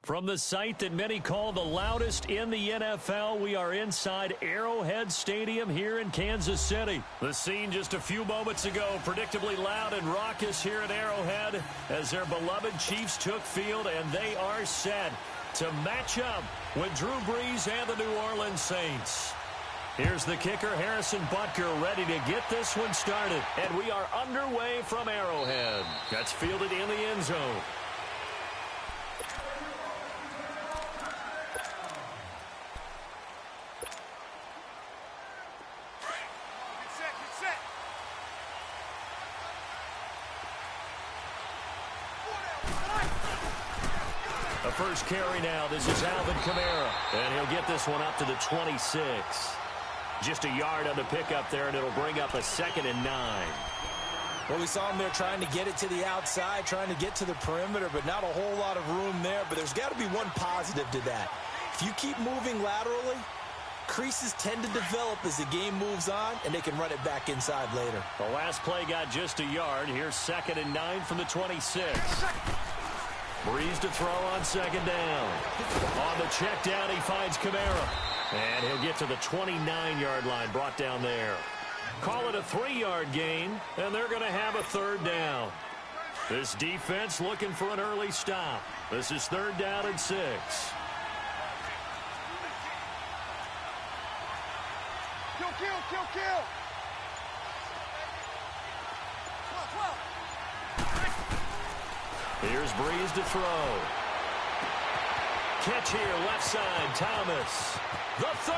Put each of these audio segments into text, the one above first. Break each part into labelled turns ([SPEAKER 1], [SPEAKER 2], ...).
[SPEAKER 1] From the site that many call the loudest in the NFL, we are inside Arrowhead Stadium here in Kansas City. The scene just a few moments ago, predictably loud and raucous here at Arrowhead as their beloved Chiefs took field, and they are set to match up with Drew Brees and the New Orleans Saints. Here's the kicker, Harrison Butker, ready to get this one started. And we are underway from Arrowhead. That's fielded in the end zone. The first carry now. This is Alvin Kamara. And he'll get this one up to the 26. Just a yard on the pickup there, and it'll bring up a 2nd and 9.
[SPEAKER 2] Well, we saw him there trying to get it to the outside, trying to get to the perimeter, but not a whole lot of room there. But there's got to be one positive to that. If you keep moving laterally, creases tend to develop as the game moves on, and they can run it back inside later.
[SPEAKER 1] The last play got just a yard. Here's 2nd and 9 from the 26. Brees to throw on 2nd down. On the check down, he finds Kamara. And he'll get to the 29-yard line, brought down there. Call it a 3-yard gain, and they're going to have a 3rd down. This defense looking for an early stop. This is 3rd down and 6.
[SPEAKER 3] Kill.
[SPEAKER 1] Here's Brees to throw. Catch here, left side, Thomas. The 30,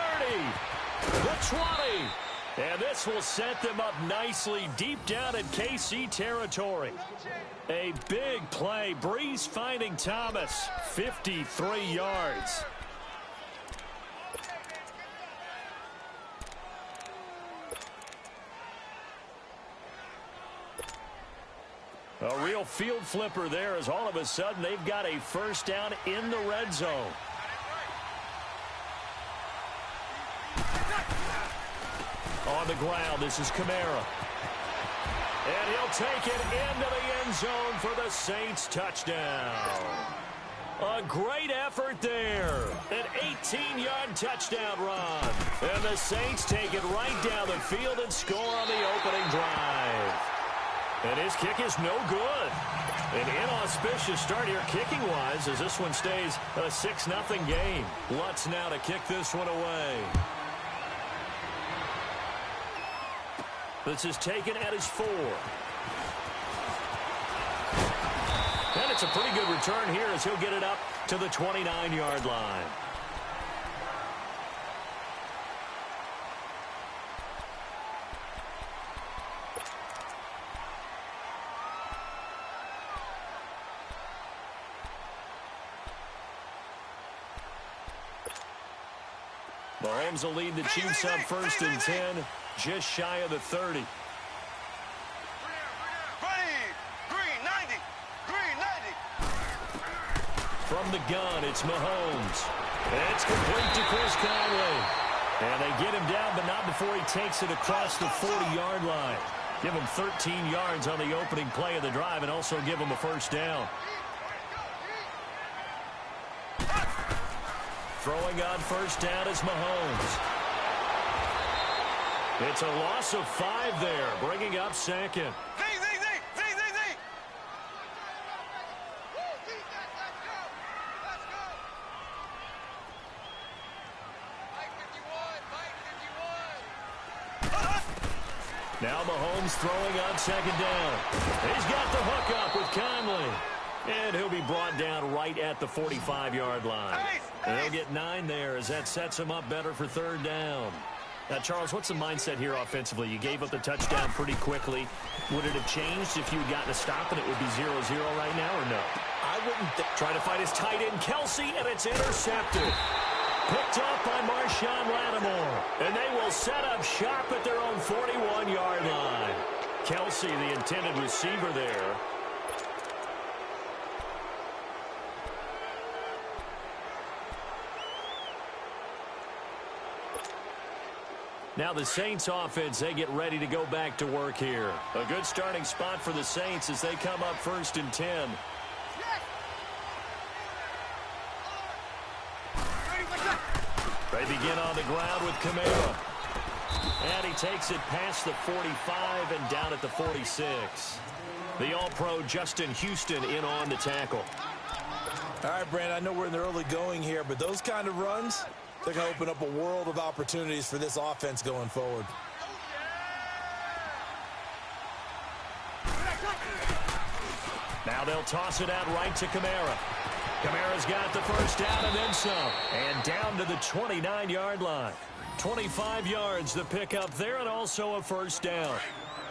[SPEAKER 1] the 20. And this will set them up nicely deep down in KC territory. A big play. Brees finding Thomas. 53 yards. A real field flipper there as all of a sudden they've got a 1st down in the red zone. On the ground, this is Kamara. And he'll take it into the end zone for the Saints touchdown. A great effort there. An 18-yard touchdown run. And the Saints take it right down the field and score on the opening drive. And his kick is no good. An inauspicious start here kicking-wise as this one stays a 6-0 game. Lutz now to kick this one away. This is taken at his 4. And it's a pretty good return here as he'll get it up to the 29-yard line. Mahomes will lead the Chiefs up 1st and 10, just shy of the 30. From the gun, it's Mahomes. It's complete to Chris Conley. And they get him down, but not before he takes it across the 40-yard line. Give him 13 yards on the opening play of the drive and also give him a 1st down. Throwing on 1st down is Mahomes. It's a loss of 5 there, bringing up 2nd. Now Mahomes throwing on 2nd down. He's got the hook up with Conley. And he'll be brought down right at the 45-yard line. And he'll get 9 there as that sets him up better for 3rd down. Now, Charles, what's the mindset here offensively? You gave up the touchdown pretty quickly. Would it have changed if you had gotten a stop and it would be 0-0 right now or no?
[SPEAKER 2] I wouldn't.
[SPEAKER 1] Try to find his tight end, Kelsey, and it's intercepted. Picked up by Marshawn Lattimore. And they will set up shop at their own 41-yard line. Kelsey, the intended receiver there. Now the Saints offense, they get ready to go back to work here. A good starting spot for the Saints as they come up 1st and 10. They begin on the ground with Kamara. And he takes it past the 45 and down at the 46. The All-Pro Justin Houston in on the tackle.
[SPEAKER 2] All right, Brandon, I know we're in the early going here, but those kind of runs, they're going to open up a world of opportunities for this offense going forward.
[SPEAKER 1] Now they'll toss it out right to Kamara. Kamara's got the first down and then some. And down to the 29-yard line. 25 yards the pickup there, and also a first down.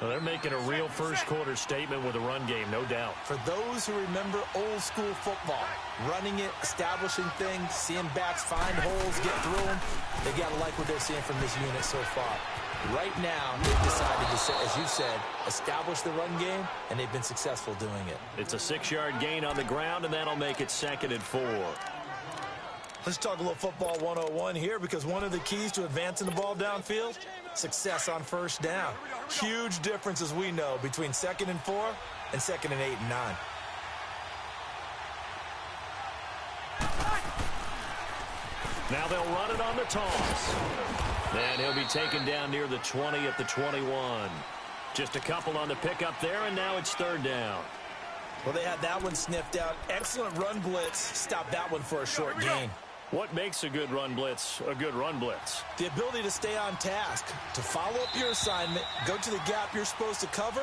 [SPEAKER 1] Well, they're making a real first-quarter statement with a run game, no doubt.
[SPEAKER 2] For those who remember old-school football, running it, establishing things, seeing backs find holes, get through them, they got to like what they're seeing from this unit so far. Right now, they've decided to, as you said, establish the run game, and they've been successful doing it.
[SPEAKER 1] It's a 6-yard gain on the ground, and that'll make it 2nd and 4.
[SPEAKER 2] Let's talk a little football 101 here, because one of the keys to advancing the ball downfield, success on first down. Huge difference, as we know, between 2nd and 4 and 2nd and 8 and 9.
[SPEAKER 1] Now they'll run it on the toss. And he'll be taken down near the 20 at the 21. Just a couple on the pickup there, and now it's 3rd down.
[SPEAKER 2] Well, they had that one sniffed out. Excellent run blitz. Stop that one for a short gain.
[SPEAKER 1] What makes a good run blitz a good run blitz?
[SPEAKER 2] The ability to stay on task, to follow up your assignment, go to the gap you're supposed to cover,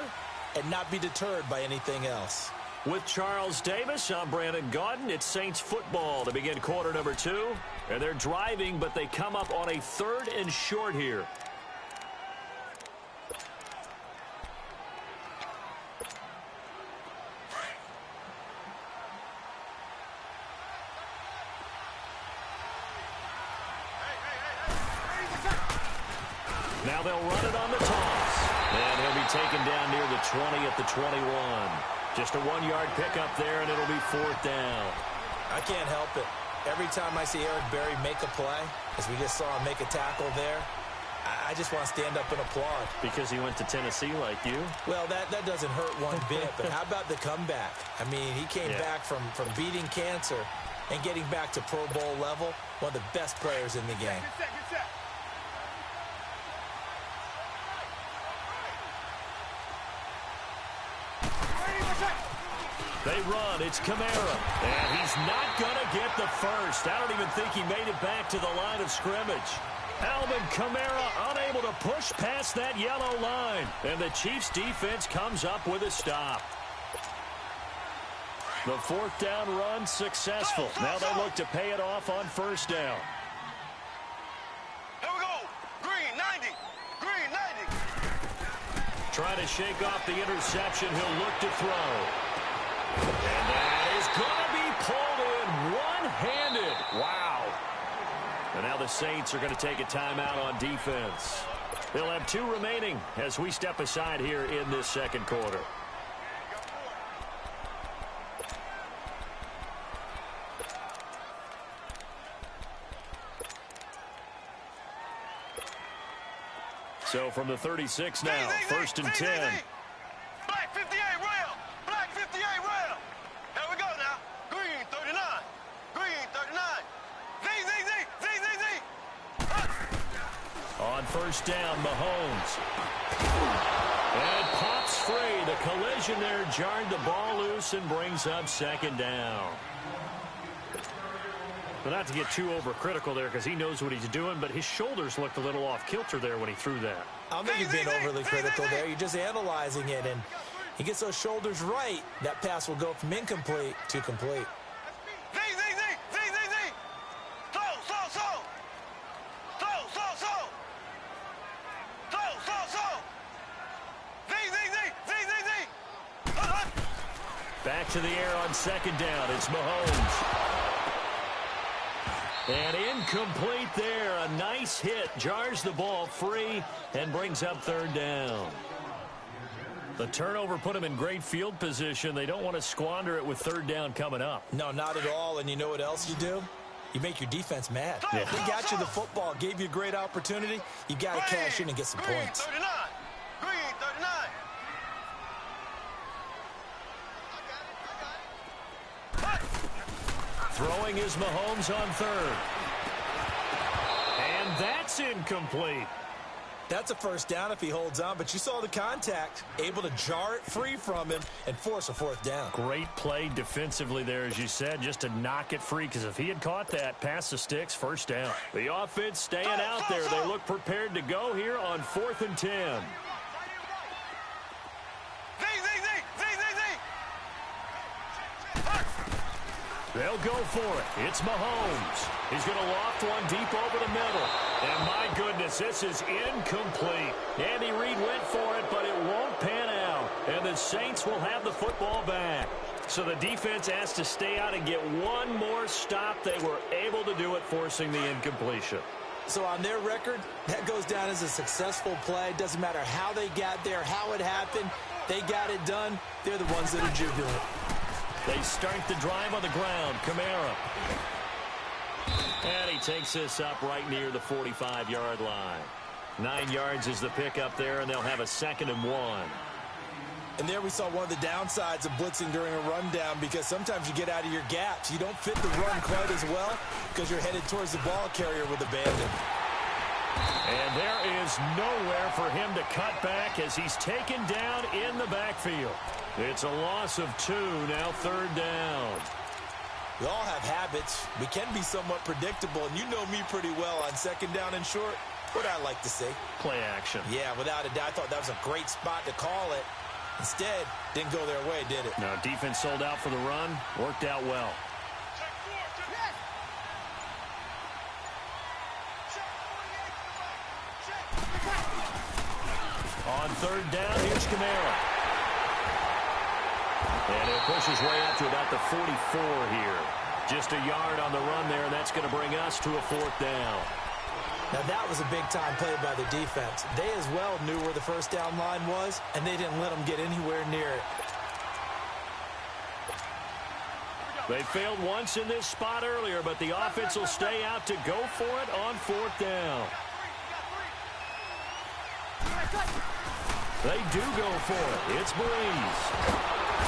[SPEAKER 2] and not be deterred by anything else.
[SPEAKER 1] With Charles Davis, I'm Brandon Gaudin. It's Saints football to begin quarter number 2. And they're driving, but they come up on a 3rd and short here. Now they'll run it on the toss. And he'll be taken down near the 20 at the 21. Just a 1-yard pickup there, and it'll be 4th down.
[SPEAKER 2] I can't help it. Every time I see Eric Berry make a play, as we just saw him make a tackle there, I just want to stand up and applaud.
[SPEAKER 1] Because he went to Tennessee like you?
[SPEAKER 2] Well, that doesn't hurt one bit, but how about the comeback? I mean, he came back from beating cancer and getting back to Pro Bowl level, one of the best players in the game.
[SPEAKER 1] They run. It's Kamara. And he's not going to get the first. I don't even think he made it back to the line of scrimmage. Alvin Kamara unable to push past that yellow line. And the Chiefs defense comes up with a stop. The 4th down run successful. Now they look to pay it off on first down.
[SPEAKER 3] Here we go. Green 90. Green 90.
[SPEAKER 1] Trying to shake off the interception. He'll look to throw. And that is going to be pulled in one-handed. Wow. And now the Saints are going to take a timeout on defense. They'll have 2 remaining as we step aside here in this 2nd quarter. So from the 36 now, 1st and 10.
[SPEAKER 3] Black 58 rail. Black 58 rail. Here we go now. Green 39. Green 39. Z.
[SPEAKER 1] On first down, Mahomes. And pops free. The collision there jarred the ball loose and brings up 2nd down. But not to get too overcritical there because he knows what he's doing, but his shoulders looked a little off kilter there when he threw that.
[SPEAKER 2] I don't think you've been overly critical there. You're just analyzing it, and he gets those shoulders right. That pass will go from incomplete to complete.
[SPEAKER 3] Z.
[SPEAKER 1] Back to the air on 2nd down. It's Mahomes. And incomplete there. A nice hit. Jars the ball free and brings up 3rd down. The turnover put them in great field position. They don't want to squander it with 3rd down coming up.
[SPEAKER 2] No, not at all. And you know what else you do? You make your defense mad.
[SPEAKER 1] Yeah.
[SPEAKER 2] They got you the football, gave you a great opportunity. You got to cash in and get some points.
[SPEAKER 3] 39. Green 39.
[SPEAKER 1] Throwing is Mahomes on 3rd. that's incomplete.
[SPEAKER 2] That's a first down if he holds on, but you saw the contact, able to jar it free from him and force a fourth down.
[SPEAKER 1] Great play defensively there, as you said, just to knock it free, because if he had caught that, pass the sticks, first down. The offense staying out there. They look prepared to go here on 4th and 10. They'll go for it. It's Mahomes. He's going to loft one deep over the middle. And my goodness, this is incomplete. Andy Reid went for it, but it won't pan out. And the Saints will have the football back. So the defense has to stay out and get one more stop. They were able to do it, forcing the incompletion.
[SPEAKER 2] So on their record, that goes down as a successful play. Doesn't matter how they got there, how it happened. They got it done. They're the ones that are jubilant.
[SPEAKER 1] They start the drive on the ground. Kamara. And he takes this up right near the 45-yard line. 9 yards is the pickup there, and they'll have a 2nd and 1.
[SPEAKER 2] And there we saw one of the downsides of blitzing during a rundown, because sometimes you get out of your gaps. You don't fit the run quite as well because you're headed towards the ball carrier with abandon.
[SPEAKER 1] And there is nowhere for him to cut back as he's taken down in the backfield. It's a loss of 2, now 3rd down.
[SPEAKER 2] We all have habits. We can be somewhat predictable, and you know me pretty well on 2nd down and short. What I like to say?
[SPEAKER 1] Play action.
[SPEAKER 2] Yeah, without a doubt. I thought that was a great spot to call it. Instead, didn't go their way, did it?
[SPEAKER 1] No, defense sold out for the run. Worked out well. On 3rd down, here's Kamara. And he'll push his way up to about the 44 here. Just a yard on the run there, and that's going to bring us to a 4th down.
[SPEAKER 2] Now, that was a big-time play by the defense. They as well knew where the first down line was, and they didn't let them get anywhere near it.
[SPEAKER 1] They failed once in this spot earlier, but the offense will stay out to go for it on 4th down. They do go for it. It's Breeze.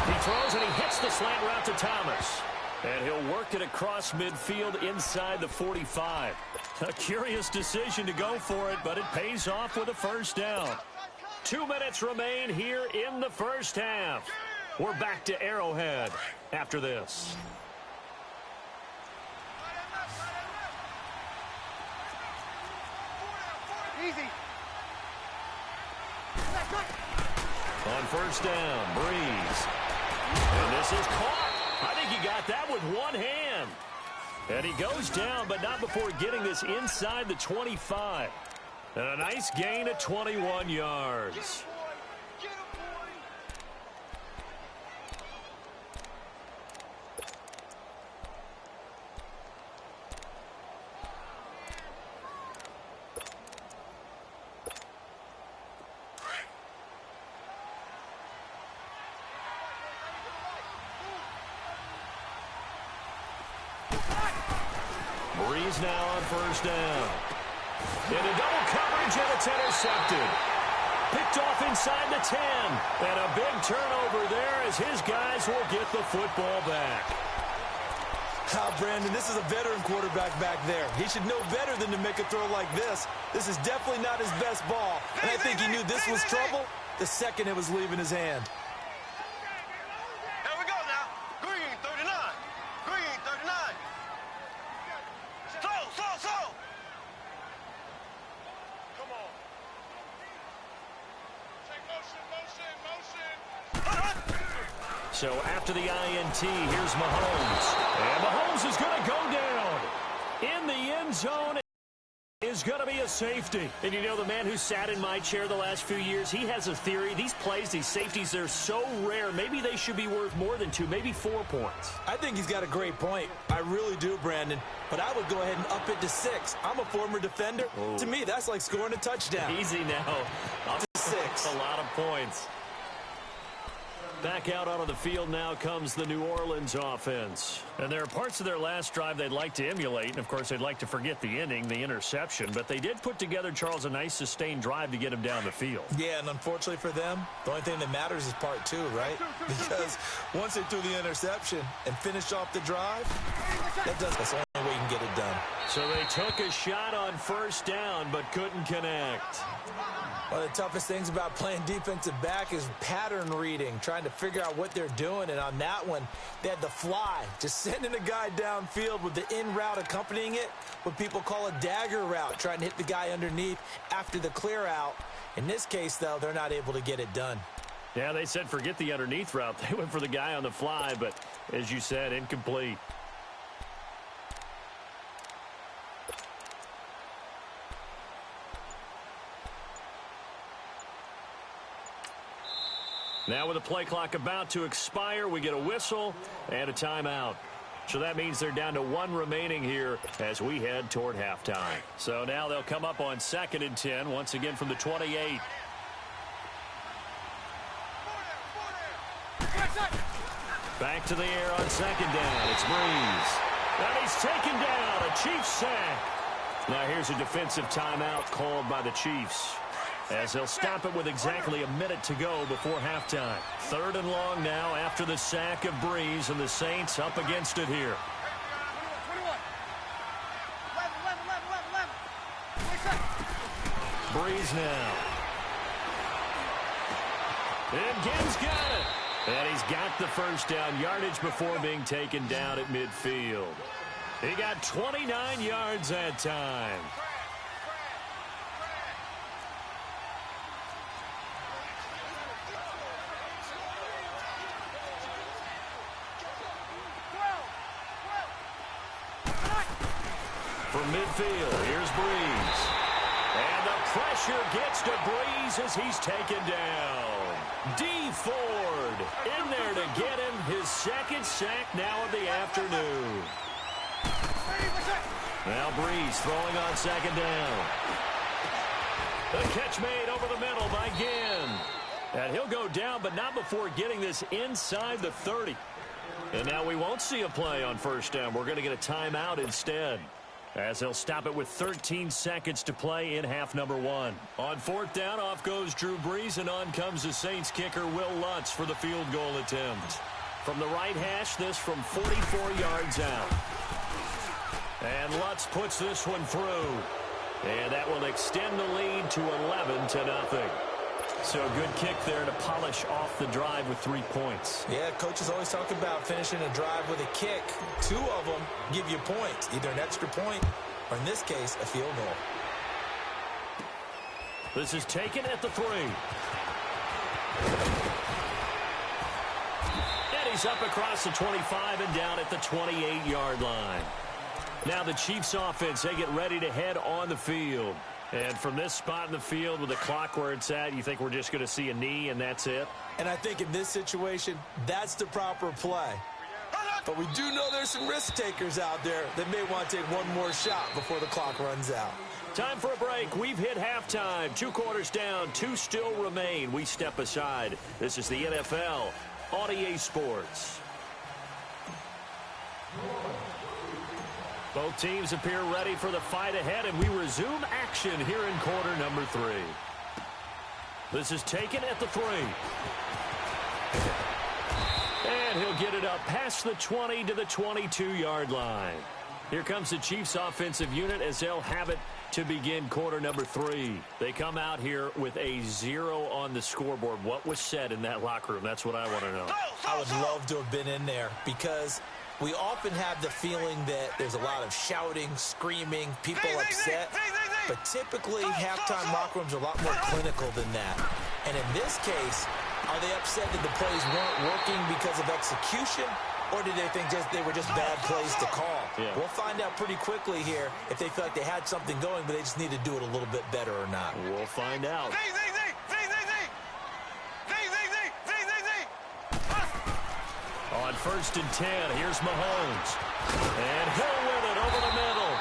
[SPEAKER 1] He throws and he hits the slant route to Thomas. And he'll work it across midfield inside the 45. A curious decision to go for it, but it pays off with a first down. 2 minutes remain here in the first half. We're back to Arrowhead after this.
[SPEAKER 3] Easy.
[SPEAKER 1] On first down, Breeze. And this is caught. I think he got that with one hand. And he goes down, but not before getting this inside the 25. And a nice gain of 21 yards. Breeze now on first down. Into double coverage, and it's intercepted. Picked off inside the 10. And a big turnover there as his guys will get the football back.
[SPEAKER 2] Brandon, this is a veteran quarterback back there. He should know better than to make a throw like this. This is definitely not his best ball. And I think he knew this was trouble the second it was leaving his hand.
[SPEAKER 3] Here we go now. Green 39. Green 39. Slow. Come on. Take motion.
[SPEAKER 1] So after the INT, here's Mahomes. And Mahomes is going to go down. In the end zone is going to be a safety. And you know, the man who sat in my chair the last few years, he has a theory. These plays, these safeties, they're so rare. Maybe they should be worth more than 2, maybe 4 points.
[SPEAKER 2] I think he's got a great point. I really do, Brandon. But I would go ahead and up it to 6. I'm a former defender. To me, that's like scoring a touchdown.
[SPEAKER 1] Easy now.
[SPEAKER 2] Up to 6.
[SPEAKER 1] A lot of points. Back out onto the field now comes the New Orleans offense. And there are parts of their last drive they'd like to emulate. And, of course, they'd like to forget the inning, the interception. But they did put together, Charles, a nice sustained drive to get him down the field.
[SPEAKER 2] Yeah, and unfortunately for them, the only thing that matters is part 2, right? Because once they threw the interception and finished off the drive, that's the only way you can and get it done.
[SPEAKER 1] So they took a shot on first down but couldn't connect.
[SPEAKER 2] One of the toughest things about playing defensive back is pattern reading, trying to figure out what they're doing. And on that one, they had the fly, just sending a guy downfield with the in route accompanying it, what people call a dagger route, trying to hit the guy underneath after the clear out. In this case, though, they're not able to get it done.
[SPEAKER 1] Yeah, they said forget the underneath route. They went for the guy on the fly, but as you said, incomplete. Now with the play clock about to expire, we get a whistle and a timeout. So that means they're down to one remaining here as we head toward halftime. So now they'll come up on 2nd and 10, once again from the 28. Back to the air on 2nd down. It's Breeze. And he's taken down. A Chiefs sack. Now here's a defensive timeout called by the Chiefs, as they'll stop it with exactly a minute to go before halftime. 3rd and long now after the sack of Breeze, and the Saints up against it here. 21. Breeze now. And Gibbs got it. And he's got the first down yardage before being taken down at midfield. He got 29 yards that time. From midfield, here's Breeze. And the pressure gets to Breeze as he's taken down. D. Ford in there to get him his 2nd sack now of the afternoon. Now Breeze throwing on 2nd down. The catch made over the middle by Ginn. And he'll go down, but not before getting this inside the 30. And now we won't see a play on first down. We're going to get a timeout instead, as they'll stop it with 13 seconds to play in half number 1. On 4th down, off goes Drew Brees, and on comes the Saints kicker, Will Lutz, for the field goal attempt. From the right hash, this from 44 yards out. And Lutz puts this one through. And that will extend the lead to 11-0. So a good kick there to polish off the drive with 3 points.
[SPEAKER 2] Yeah, coaches always talk about finishing a drive with a kick. 2 of them give you points, either an extra point or, in this case, a field goal.
[SPEAKER 1] This is taken at the 3. And he's up across the 25 and down at the 28-yard line. Now the Chiefs offense, they get ready to head on the field. And from this spot in the field with the clock where it's at, you think we're just going to see a knee and that's it?
[SPEAKER 2] And I think in this situation, that's the proper play. But we do know there's some risk takers out there that may want to take one more shot before the clock runs out.
[SPEAKER 1] Time for a break. We've hit halftime. 2 quarters down, 2 still remain. We step aside. This is the NFL on EA Sports. Both teams appear ready for the fight ahead, and we resume action here in quarter number 3. This is taken at the 3. And he'll get it up past the 20 to the 22-yard line. Here comes the Chiefs offensive unit as they'll have it to begin quarter number 3. They come out here with a 0 on the scoreboard. What was said in that locker room? That's what I want to know.
[SPEAKER 2] I would love to have been in there, because we often have the feeling that there's a lot of shouting, screaming, people upset. But typically, halftime locker rooms are a lot more clinical than that. And in this case, are they upset that the plays weren't working because of execution? Or did they think they were just bad plays to call?
[SPEAKER 1] Yeah.
[SPEAKER 2] We'll find out pretty quickly here if they feel like they had something going, but they just need to do it a little bit better or not.
[SPEAKER 1] We'll find out. On 1st and 10, here's Mahomes. And he'll win it over the middle.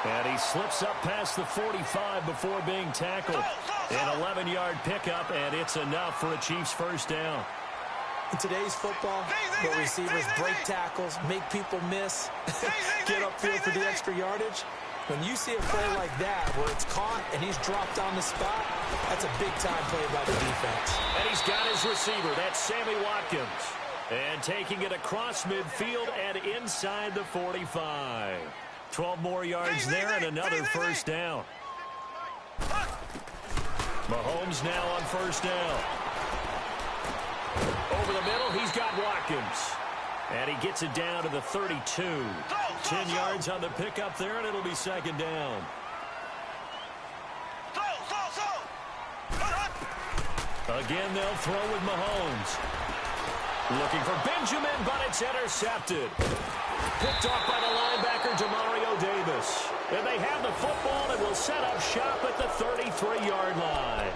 [SPEAKER 1] And he slips up past the 45 before being tackled. An 11-yard pickup, and it's enough for a Chiefs first down.
[SPEAKER 2] In today's football, where receivers break tackles, make people miss, get upfield for the extra yardage, when you see a play like that where it's caught and he's dropped on the spot, that's a big-time play by the defense.
[SPEAKER 1] And he's got his receiver. That's Sammy Watkins. And taking it across midfield and inside the 45. 12 more yards there and another first down. Mahomes now on first down. Over the middle, he's got Watkins. And he gets it down to the 32. 10 yards on the pickup there, and it'll be second down. Again, they'll throw with Mahomes. Looking for Benjamin, but it's intercepted. Picked off by the linebacker, Demario Davis. And they have the football and will set up shop at the 33-yard line.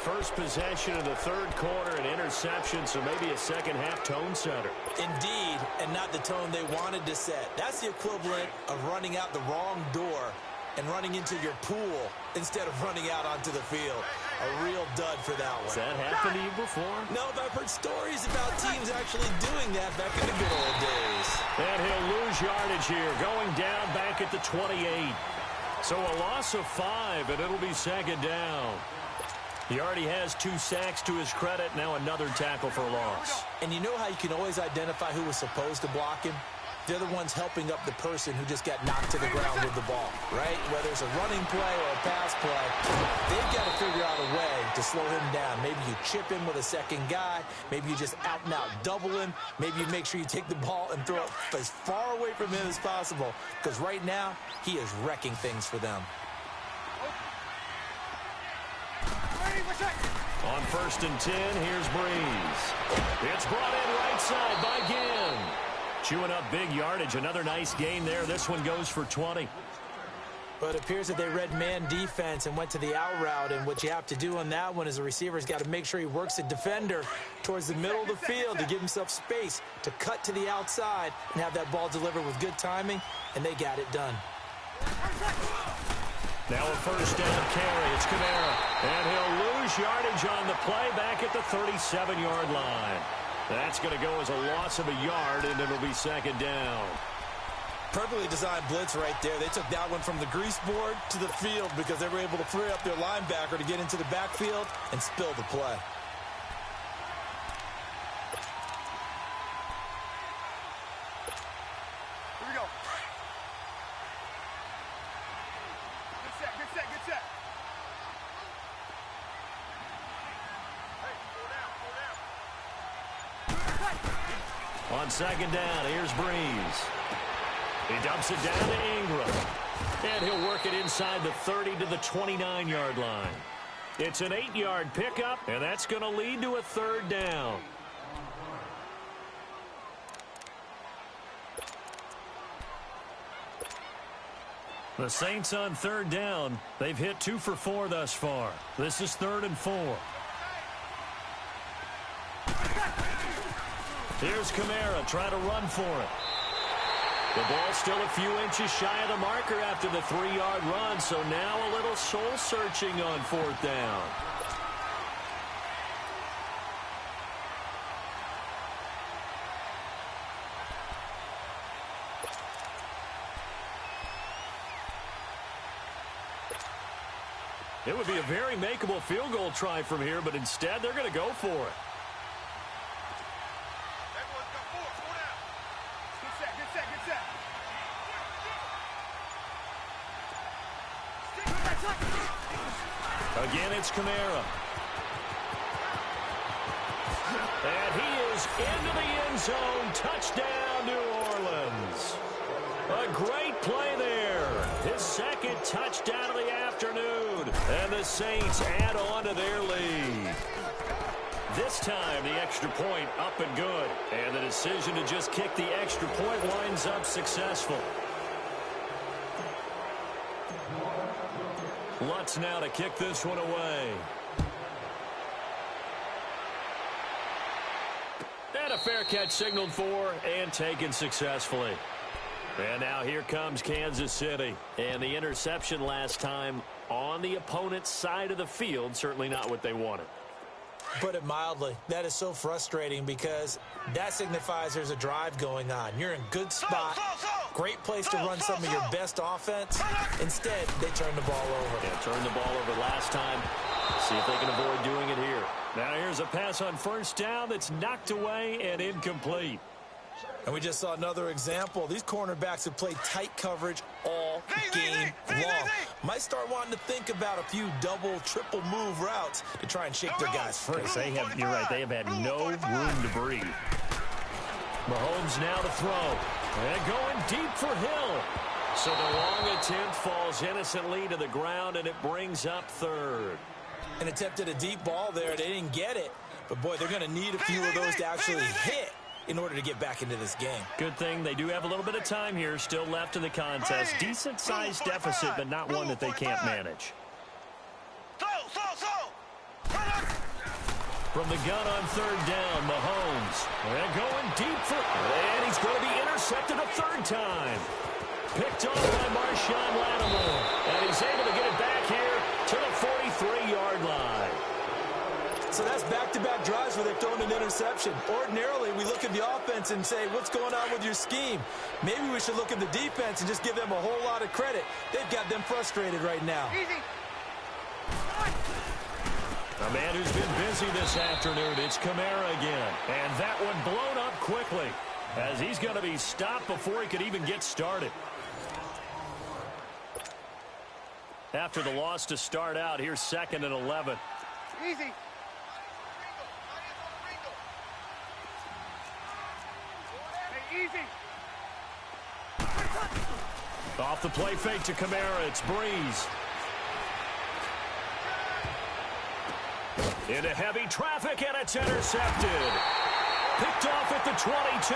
[SPEAKER 1] First possession of the third quarter, an interception, so maybe a second-half tone setter.
[SPEAKER 2] Indeed, and not the tone they wanted to set. That's the equivalent of running out the wrong door and running into your pool instead of running out onto the field. A real dud for that one.
[SPEAKER 1] Has that happened to you before?
[SPEAKER 2] No, but I've heard stories about teams actually doing that back in the good old days.
[SPEAKER 1] And he'll lose yardage here, going down back at the 28. So a loss of 5, and it'll be second down. He already has 2 sacks to his credit. Now another tackle for loss.
[SPEAKER 2] And you know how you can always identify who was supposed to block him? They're the ones helping up the person who just got knocked to the ground with the ball, right? Whether it's a running play or a pass play, they've got to figure out a way to slow him down. Maybe you chip him with a second guy. Maybe you just out-and-out double him. Maybe you make sure you take the ball and throw it as far away from him as possible, because right now he is wrecking things for them.
[SPEAKER 1] On first and 10, here's Breeze. It's brought in right side by Ginn. Chewing up big yardage. Another nice gain there. This one goes for 20.
[SPEAKER 2] But it appears that they read man defense and went to the out route. And what you have to do on that one is the receiver's got to make sure he works the defender towards the middle of the field to give himself space to cut to the outside and have that ball delivered with good timing. And they got it done.
[SPEAKER 1] Now a first down carry. It's Kamara. And he'll lose yardage on the play back at the 37-yard line. That's going to go as a loss of a yard, and it'll be second down.
[SPEAKER 2] Perfectly designed blitz right there. They took that one from the grease board to the field because they were able to free up their linebacker to get into the backfield and spill the play.
[SPEAKER 3] Here we go. Good set, good set, good set.
[SPEAKER 1] On second down, here's Breeze. He dumps it down to Ingram. And he'll work it inside the 30 to the 29-yard line. It's an 8-yard pickup, and that's going to lead to a third down. The Saints on third down. They've hit 2 for 4 thus far. This is 3rd and 4. Here's Kamara trying to run for it. The ball still a few inches shy of the marker after the 3-yard run, so now a little soul-searching on 4th down. It would be a very makeable field goal try from here, but instead they're going to go for it. Again, it's Kamara. And he is into the end zone. Touchdown, New Orleans. A great play there. His second touchdown of the afternoon. And the Saints add on to their lead. This time, the extra point up and good. And the decision to just kick the extra point winds up successful. Lutz now to kick this one away. And a fair catch signaled for and taken successfully. And now here comes Kansas City. And the interception last time on the opponent's side of the field, certainly not what they wanted.
[SPEAKER 2] Put it mildly, that is so frustrating because that signifies there's a drive going on. You're in good spot, great place to run some of your best offense. Instead, they turn the ball over.
[SPEAKER 1] Yeah, turned the ball over last time. See if they can avoid doing it here. Now here's a pass on first down that's knocked away and incomplete.
[SPEAKER 2] And we just saw another example. These cornerbacks have played tight coverage all game long. Might start wanting to think about a few double, triple move routes to try and shake their guys free.
[SPEAKER 1] You're right, they have had no room to breathe. Mahomes now to throw. And going deep for Hill. So the long attempt falls innocently to the ground, and it brings up third.
[SPEAKER 2] An attempt at a deep ball there. They didn't get it. But, boy, they're going to need a few of those to actually hit in order to get back into this game.
[SPEAKER 1] Good thing they do have a little bit of time here still left in the contest. Decent-sized deficit, but not one that they can't manage. From the gun on third down, Mahomes. And going deep for... And he's going to be intercepted a third time. Picked off by Marshawn Lattimore. And he's able to get it back here to the 43-yard line.
[SPEAKER 2] So that's back-to-back drives where they've thrown an interception. Ordinarily, we look at the offense and say, what's going on with your scheme? Maybe we should look at the defense and just give them a whole lot of credit. They've got them frustrated right now.
[SPEAKER 3] Easy.
[SPEAKER 1] A man who's been busy this afternoon, it's Kamara again. And that one blown up quickly as he's going to be stopped before he could even get started. After the loss to start out, here's 2nd and 11.
[SPEAKER 3] Easy. Easy.
[SPEAKER 1] Off the play fake to Kamara, it's Breeze. Into heavy traffic, and it's intercepted. Picked off at the 22.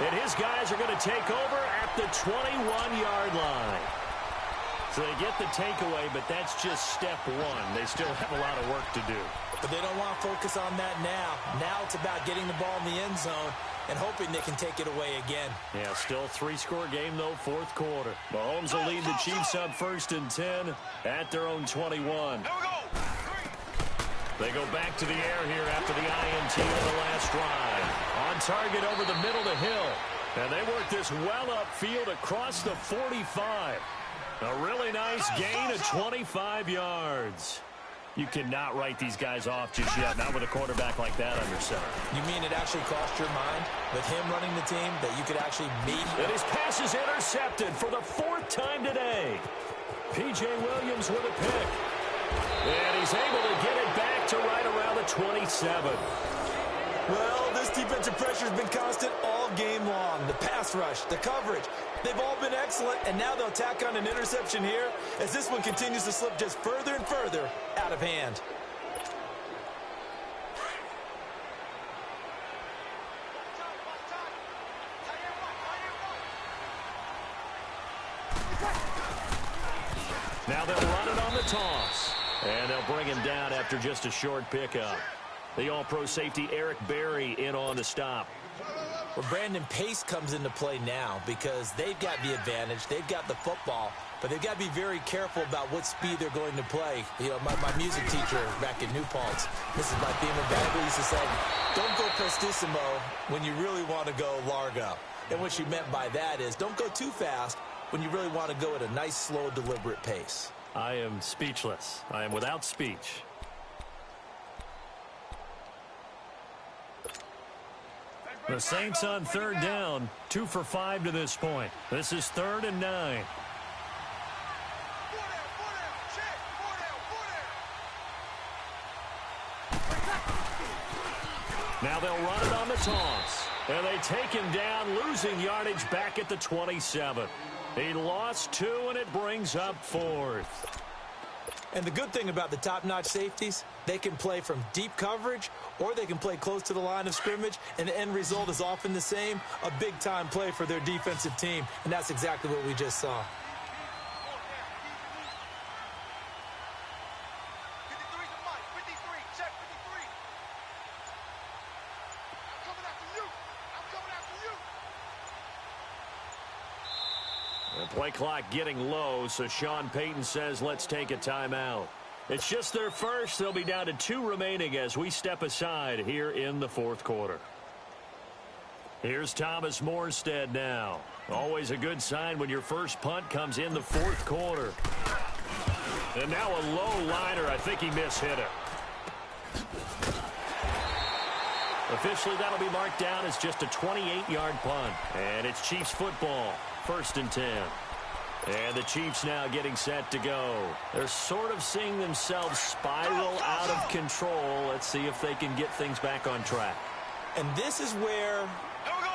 [SPEAKER 1] And his guys are going to take over at the 21-yard line. So they get the takeaway, but that's just step one. They still have a lot of work to do.
[SPEAKER 2] But they don't want to focus on that now. Now it's about getting the ball in the end zone and hoping they can take it away again.
[SPEAKER 1] Yeah, still 3-score game, though, 4th quarter. Mahomes will lead the Chiefs up 1st and 10 at their own 21. They go back to the air here after the INT on the last drive. On target over the middle to Hill. And they work this well upfield across the 45. A really nice gain of 25 yards. You cannot write these guys off just yet, not with a quarterback like that under center.
[SPEAKER 2] You mean it actually crossed your mind with him running the team that you could actually beat?
[SPEAKER 1] And his pass is intercepted for the 4th time today. P.J. Williams with a pick. And he's able to get it back to right around the 27.
[SPEAKER 2] Well, this defensive pressure has been constant all game long. The pass rush, the coverage, they've all been excellent, and now they'll tack on an interception here as this one continues to slip just further and further out of hand.
[SPEAKER 1] Now they'll run it on the toss. And they'll bring him down after just a short pickup. The all-pro safety Eric Berry in on the stop.
[SPEAKER 2] Well, Brandon, pace comes into play now because they've got the advantage. They've got the football, but they've got to be very careful about what speed they're going to play. You know, my music teacher back in New Paltz, this is my theme of Bible, used to say, don't go prestissimo when you really want to go largo. And what she meant by that is don't go too fast when you really want to go at a nice, slow, deliberate pace.
[SPEAKER 1] I am speechless. I am without speech. The Saints on 3rd down, 2 for 5 to this point. This is 3rd and 9. Now they'll run it on the toss. And they take him down, losing yardage back at the 27. He lost 2, and it brings up 4th.
[SPEAKER 2] And the good thing about the top-notch safeties, they can play from deep coverage or they can play close to the line of scrimmage, and the end result is often the same, a big-time play for their defensive team, and that's exactly what we just saw.
[SPEAKER 1] The play clock getting low, so Sean Payton says, let's take a timeout. It's just their first. They'll be down to 2 remaining as we step aside here in the 4th quarter. Here's Thomas Morstead now. Always a good sign when your first punt comes in the 4th quarter. And now a low liner. I think he mishit it. The Officially, that'll be marked down as just a 28-yard punt. And it's Chiefs football, 1st and 10. And the Chiefs now getting set to go. They're sort of seeing themselves spiral out of control. Let's see if they can get things back on track.
[SPEAKER 2] And this is where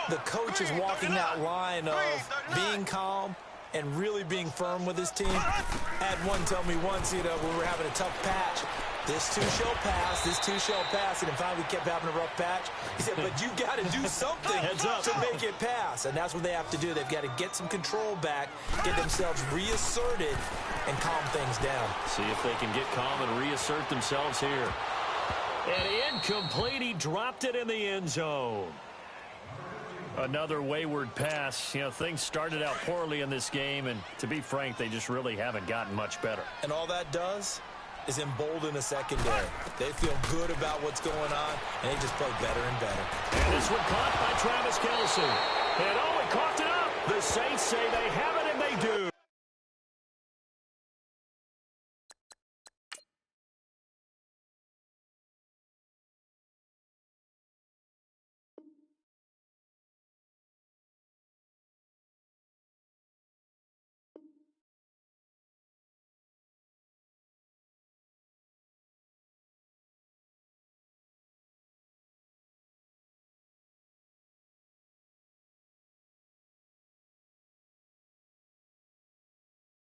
[SPEAKER 2] the coach is walking that line of being calm and really being firm with his team. I had one tell me once, when we were having a tough patch, this too shall pass, this too shall pass. And finally we kept having a rough patch. He said, but you got to do something to make it pass. And that's what they have to do. They've got to get some control back, get themselves reasserted, and calm things down.
[SPEAKER 1] See if they can get calm and reassert themselves here. And incomplete. He dropped it in the end zone. Another wayward pass. Things started out poorly in this game, and to be frank, they just really haven't gotten much better.
[SPEAKER 2] And all that does is embolden the secondary. They feel good about what's going on, and they just play better and better.
[SPEAKER 1] And this one caught by Travis Kelce. And he coughed it up. The Saints say they have it, and they do.